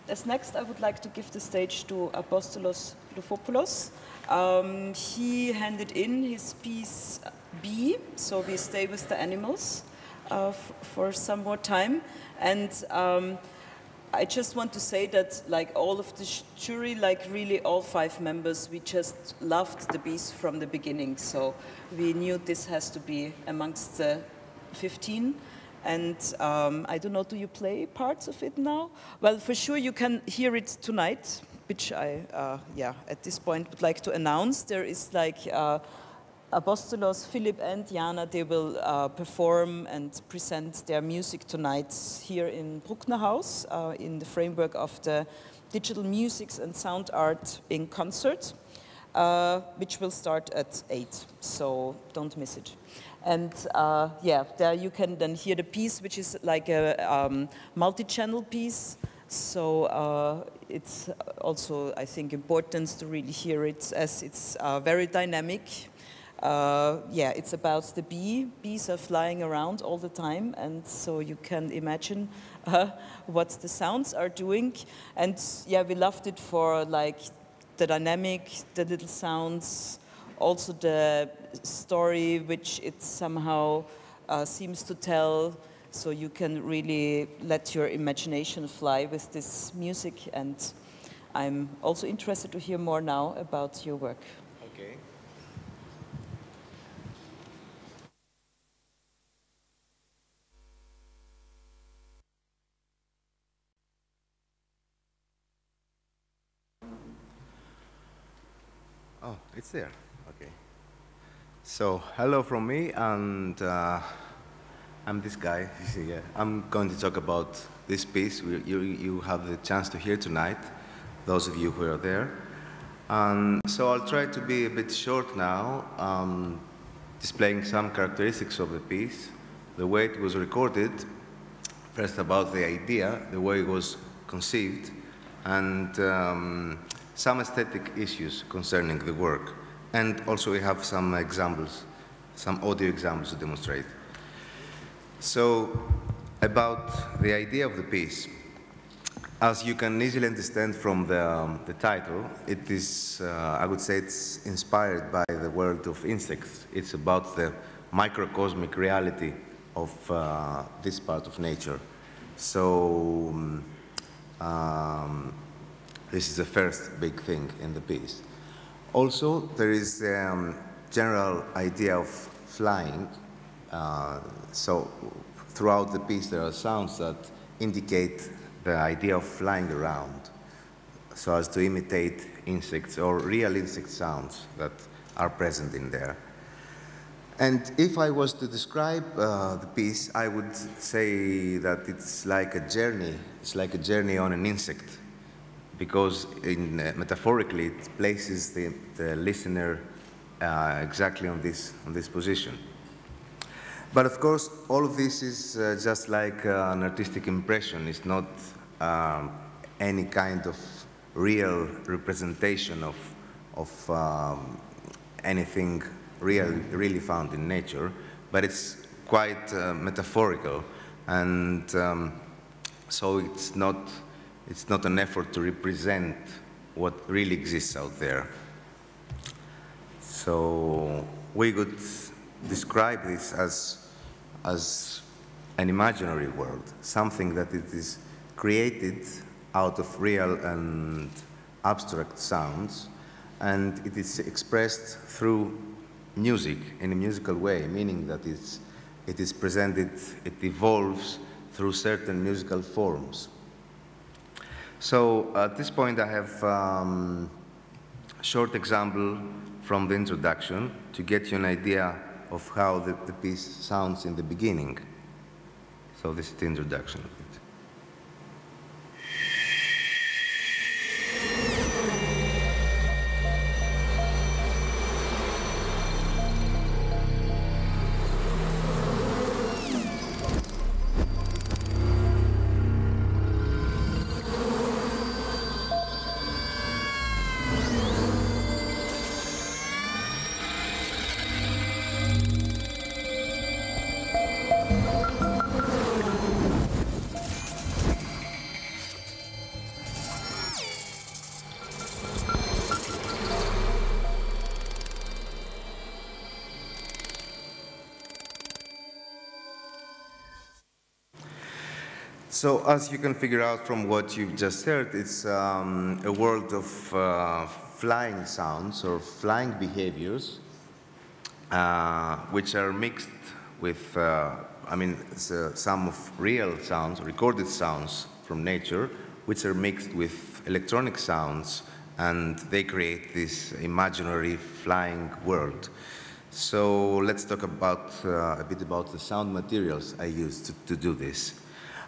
As next, I would like to give the stage to Apostolos Loufopoulos. He handed in his piece B, so we stay with the animals for some more time. And I just want to say that, like all of the jury, like really all 5 members, we just loved the piece from the beginning. So we knew this has to be amongst the 15. And I don't know, do you play parts of it now? Well, for sure you can hear it tonight, which I, at this point would like to announce. There is like Apostolos, Philip and Jana, they will perform and present their music tonight here in Bruckner House in the framework of the Digital Musics and Sound Art in Concert, which will start at 8, so don't miss it. And there you can then hear the piece, which is like a multi-channel piece. So it's also, I think, important to really hear it as it's very dynamic. It's about the bee. Bees are flying around all the time, and so you can imagine what the sounds are doing. And we loved it for like the dynamic, the little sounds, also the story which it somehow seems to tell, so you can really let your imagination fly with this music. And I'm also interested to hear more now about your work. Okay. Oh, it's there. Okay. So, hello from me, and I'm this guy. Yeah. I'm going to talk about this piece you have the chance to hear tonight, those of you who are there. And so I'll try to be a bit short now, displaying some characteristics of the piece, the way it was recorded, first about the idea, the way it was conceived, and some aesthetic issues concerning the work. And also we have some examples, some audio examples to demonstrate. So, about the idea of the piece, as you can easily understand from the title, it is, I would say it's inspired by the world of insects. It's about the microcosmic reality of this part of nature. So, this is the first big thing in the piece. Also, there is a general idea of flying. So, throughout the piece, there are sounds that indicate the idea of flying around, so as to imitate insects or real insect sounds that are present in there. And if I was to describe the piece, I would say that it's like a journey. It's like a journey on an insect, because metaphorically it places the listener exactly on this position. But of course, all of this is just like an artistic impression. It's not any kind of real representation of anything really found in nature, but it's quite metaphorical, and so it's not an effort to represent what really exists out there. So we could describe this as an imaginary world, something that it is created out of real and abstract sounds, and it is expressed through music in a musical way, meaning that it is presented, it evolves through certain musical forms. So at this point I have a short example from the introduction to get you an idea of how the piece sounds in the beginning. So this is the introduction. So as you can figure out from what you've just heard, it's a world of flying sounds or flying behaviors, which are mixed with, some of real sounds, recorded sounds from nature, which are mixed with electronic sounds, and they create this imaginary flying world. So let's talk about a bit about the sound materials I used to do this.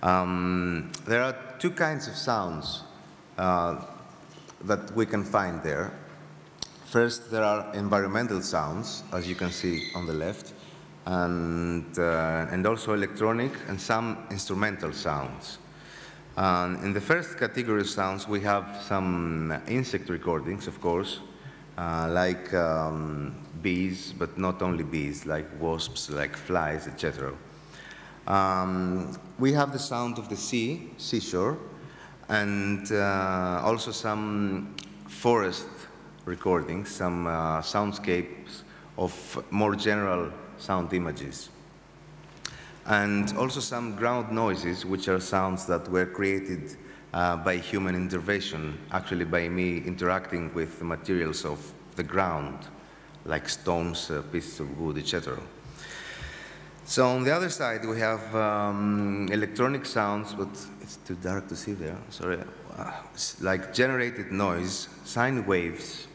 There are two kinds of sounds that we can find there. First, there are environmental sounds, as you can see on the left, and also electronic and some instrumental sounds. In the first category of sounds, we have some insect recordings, of course, like bees, but not only bees, like wasps, like flies, etc. We have the sound of the sea, seashore, and also some forest recordings, some soundscapes of more general sound images. And also some ground noises, which are sounds that were created by human intervention, actually by me interacting with the materials of the ground, like stones, pieces of wood, etc. So on the other side, we have electronic sounds, but it's too dark to see there, sorry. It's like generated noise, sine waves,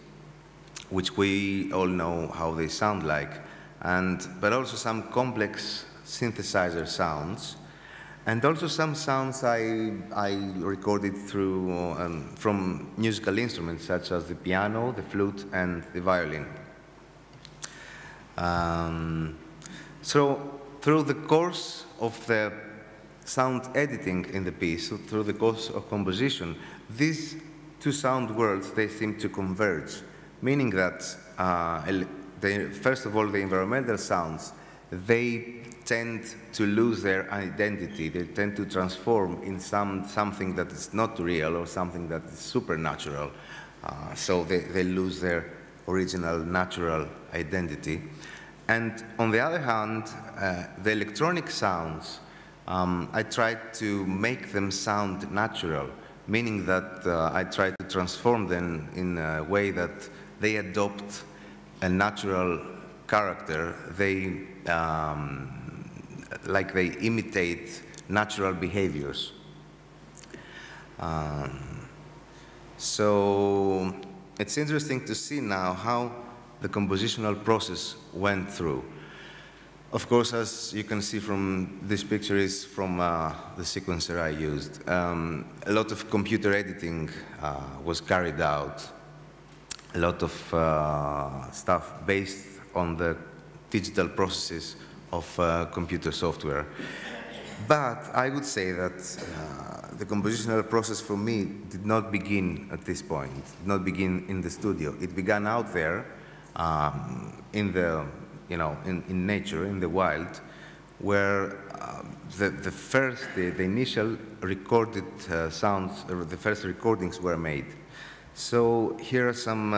which we all know how they sound like, but also some complex synthesizer sounds, and also some sounds I recorded through from musical instruments such as the piano, the flute, and the violin. So through the course of the sound editing in the piece, so through the course of composition, these two sound worlds, they seem to converge, meaning that first of all, the environmental sounds, they tend to lose their identity. They tend to transform in something that is not real or something that is supernatural. So they lose their original natural identity. And on the other hand, the electronic sounds, I tried to make them sound natural, meaning that I tried to transform them in a way that they adopt a natural character. They like they imitate natural behaviors. So it's interesting to see now how the compositional process went through. Of course, as you can see from this picture is from the sequencer I used. A lot of computer editing was carried out. A lot of stuff based on the digital processes of computer software. But I would say that the compositional process for me did not begin at this point, did not begin in the studio. It began out there in the, in nature, in the wild, where the initial recorded sounds, the first recordings were made. So here are some,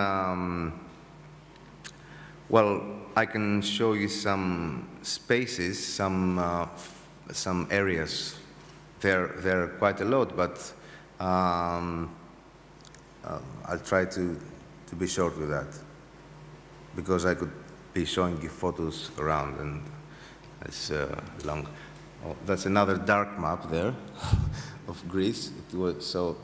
well, I can show you some spaces, some areas. There are quite a lot, but I'll try to be short with that, because I could be showing you photos around, and it's long. Oh, that's another dark map there of Greece. So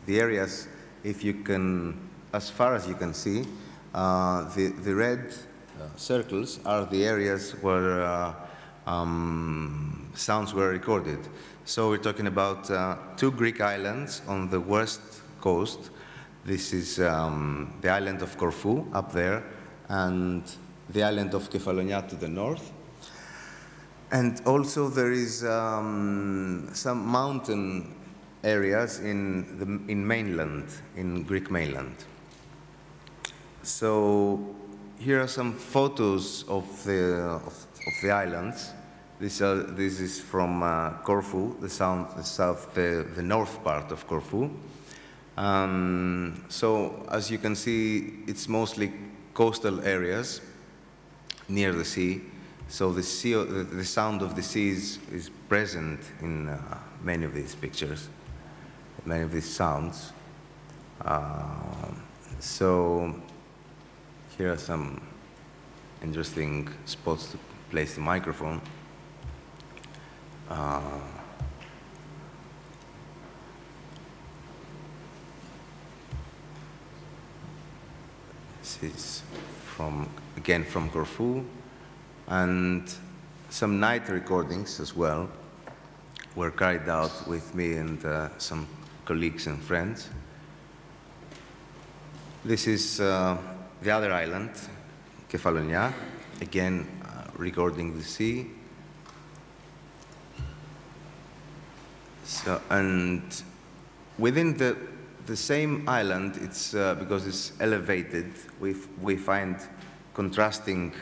the areas, if you can, as far as you can see, the red circles are the areas where sounds were recorded. So we're talking about two Greek islands on the west coast. This is the island of Corfu up there, and the island of Kefalonia to the north. And also there is some mountain areas in mainland, in Greek mainland. So here are some photos of the islands. This is from Corfu, the north part of Corfu. So as you can see, it's mostly coastal areas near the sea. So the sound of the sea is present in many of these pictures, many of these sounds. So here are some interesting spots to place the microphone. This is again from Corfu, and some night recordings as well were carried out with me and some colleagues and friends. This is the other island, Kefalonia, again recording the sea. So, and within the same island, it's because it's elevated, we find contrasting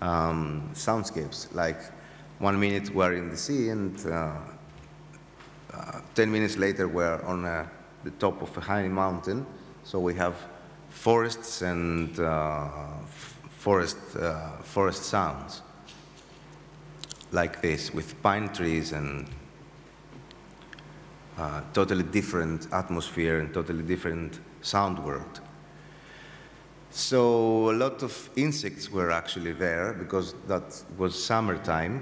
soundscapes. Like 1 minute we're in the sea, and 10 minutes later we're on the top of a high mountain. So we have forests and forest sounds like this, with pine trees and totally different atmosphere and totally different sound world. So a lot of insects were actually there because that was summertime.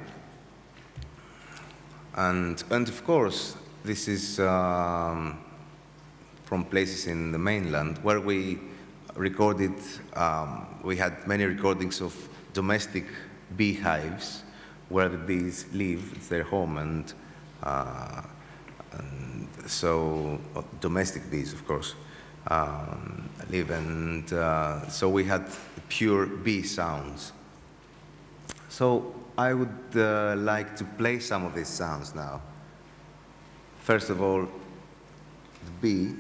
And of course, this is from places in the mainland where we recorded, we had many recordings of domestic beehives where the bees live, it's their home, and so domestic bees, of course, live, and so we had pure bee sounds. So I would like to play some of these sounds now. First of all, the bee.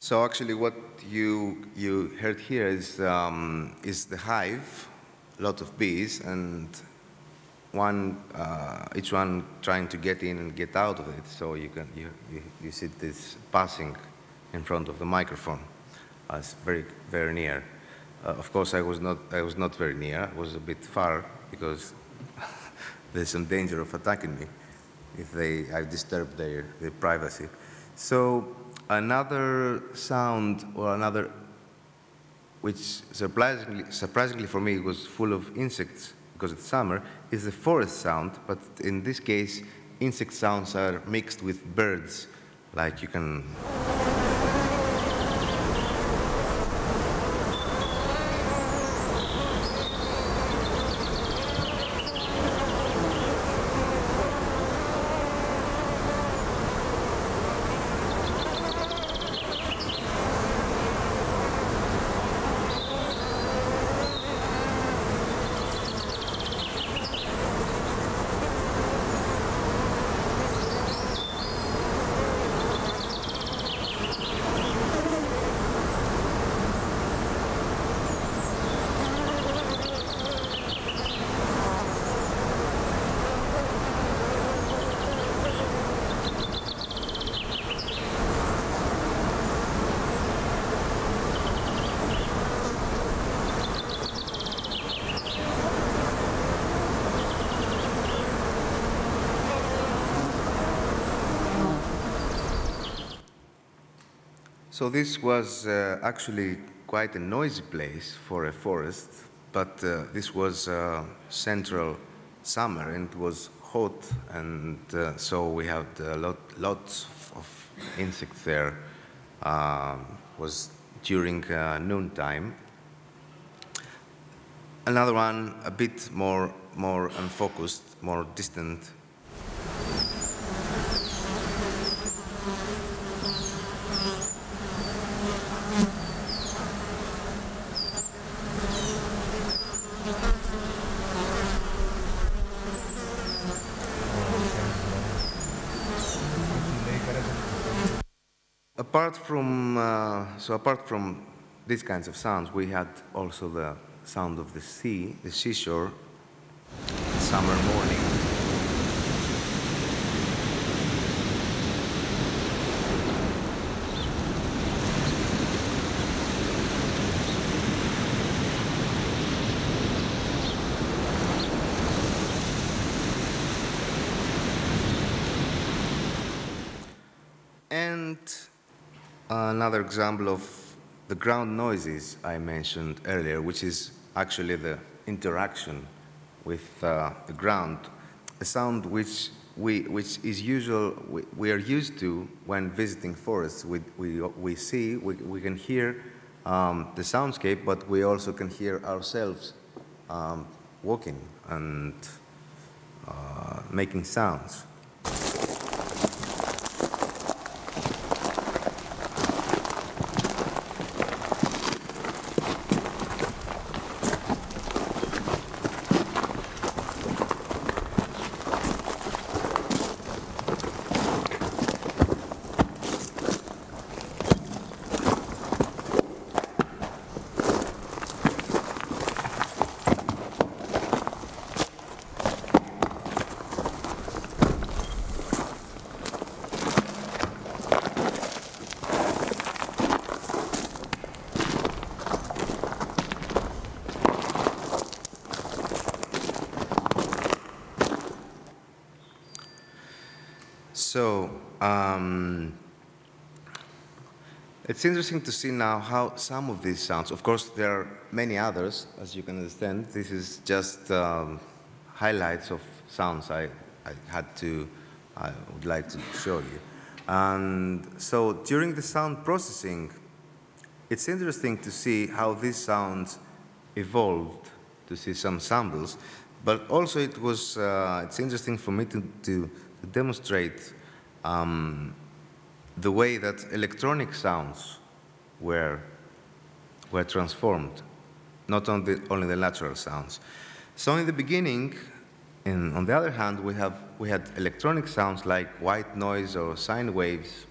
So actually what you heard here is the hive, a lot of bees, and each one trying to get in and get out of it. So you see this passing in front of the microphone. It's very, very near. Of course, I was not very near. I was a bit far because there's some danger of attacking me if I disturb their privacy. So another sound, or another, which surprisingly for me was full of insects because it's summer, is the forest sound. But in this case, insect sounds are mixed with birds, like you can. So this was actually quite a noisy place for a forest, but this was central summer and it was hot, and so we had lots of insects there. Was during noontime. Another one, a bit more unfocused, more distant. Apart from these kinds of sounds, we had also the sound of the sea, the seashore, summer morning. And another example of the ground noises I mentioned earlier, which is actually the interaction with the ground, a sound which is usual, we are used to when visiting forests. We can hear the soundscape, but we also can hear ourselves walking and making sounds. So it's interesting to see now how some of these sounds, of course there are many others, as you can understand. This is just highlights of sounds I would like to show you. And so during the sound processing, it's interesting to see how these sounds evolved, to see some samples, but also it's interesting for me to demonstrate the way that electronic sounds were transformed, not only the natural sounds. So in the beginning, on the other hand, we had electronic sounds like white noise or sine waves,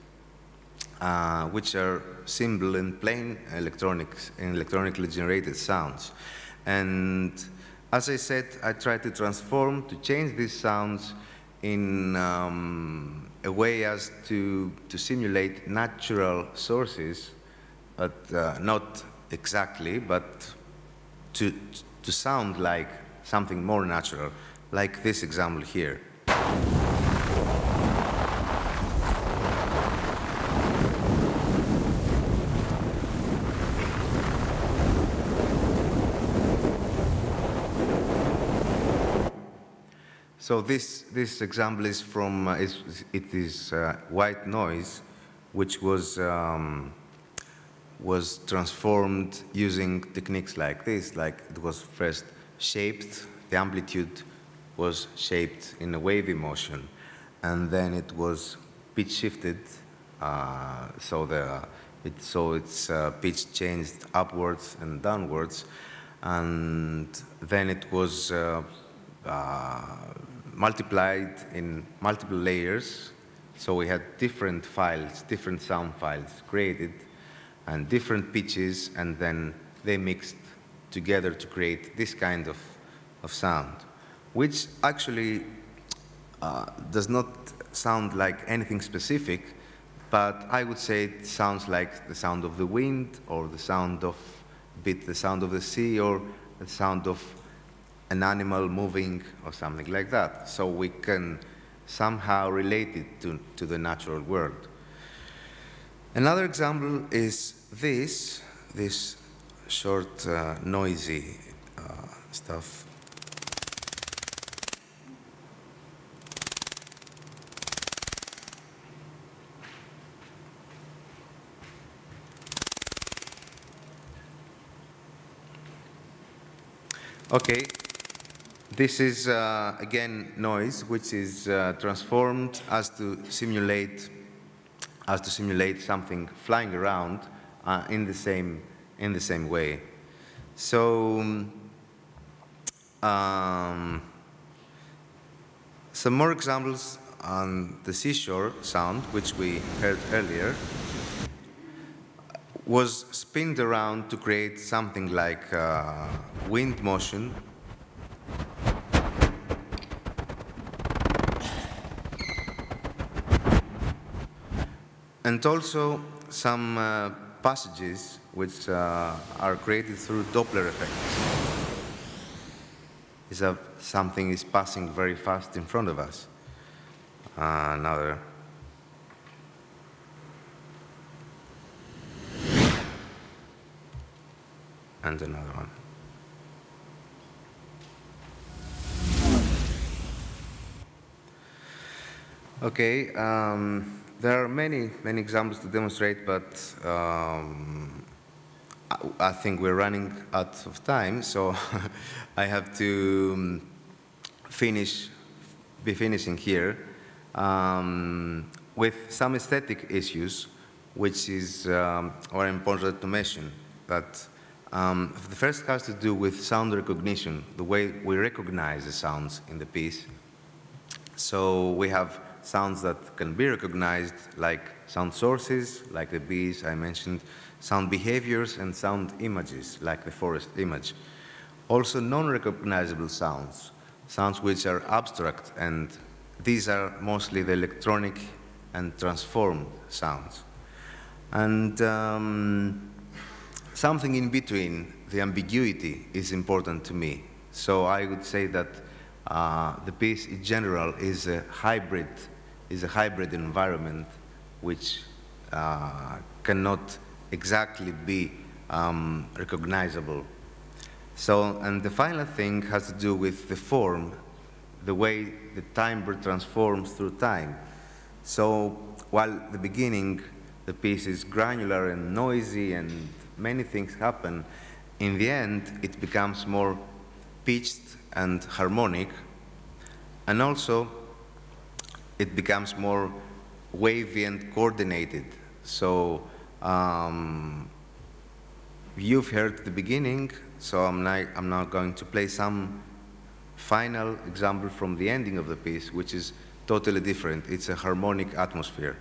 which are simple and plain electronically generated sounds. And as I said, I tried to change these sounds in a way as to simulate natural sources, but not exactly, but to sound like something more natural, like this example here. So this example is from white noise, which was transformed using techniques like this. Like it was first shaped, the amplitude was shaped in a wavy motion, and then it was pitch shifted, so its pitch changed upwards and downwards, and then it was multiplied in multiple layers. So we had different files, different sound files created, and different pitches, and then they mixed together to create this kind of sound, which actually does not sound like anything specific, but I would say it sounds like the sound of the wind, or the sound of the sea, or the sound of an animal moving, or something like that. So we can somehow relate it to the natural world. Another example is this short, noisy stuff. Okay, this is again noise, which is transformed as to simulate something flying around in the same way. So some more examples on the seashore sound, which we heard earlier, was spinned around to create something like wind motion. And also some passages which are created through Doppler effects. Is that something is passing very fast in front of us. Another. And another one. Okay, there are many examples to demonstrate, but I think we're running out of time, so I have to be finishing here with some aesthetic issues, which is very important to mention. That the first has to do with sound recognition, the way we recognize the sounds in the piece. So we have sounds that can be recognized, like sound sources, like the bees I mentioned, sound behaviors, and sound images, like the forest image. Also non-recognizable sounds, sounds which are abstract, and these are mostly the electronic and transformed sounds. And something in between, the ambiguity, is important to me. So I would say that the piece in general is a hybrid environment which cannot exactly be recognizable. So, and the final thing has to do with the form, the way the timbre transforms through time. So while at the beginning the piece is granular and noisy and many things happen, in the end it becomes more pitched and harmonic, and also it becomes more wavy and coordinated. So you've heard the beginning, so I'm now going to play some final example from the ending of the piece, which is totally different. It's a harmonic atmosphere.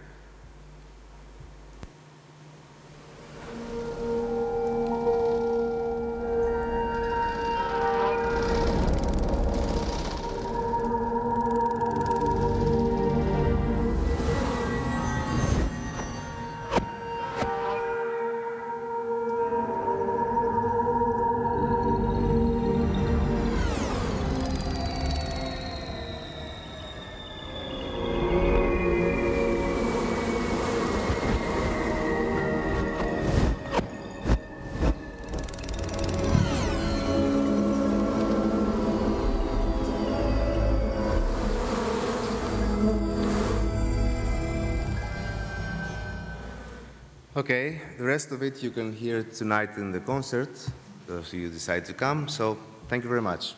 Okay, the rest of it you can hear tonight in the concert, if you decide to come. So thank you very much.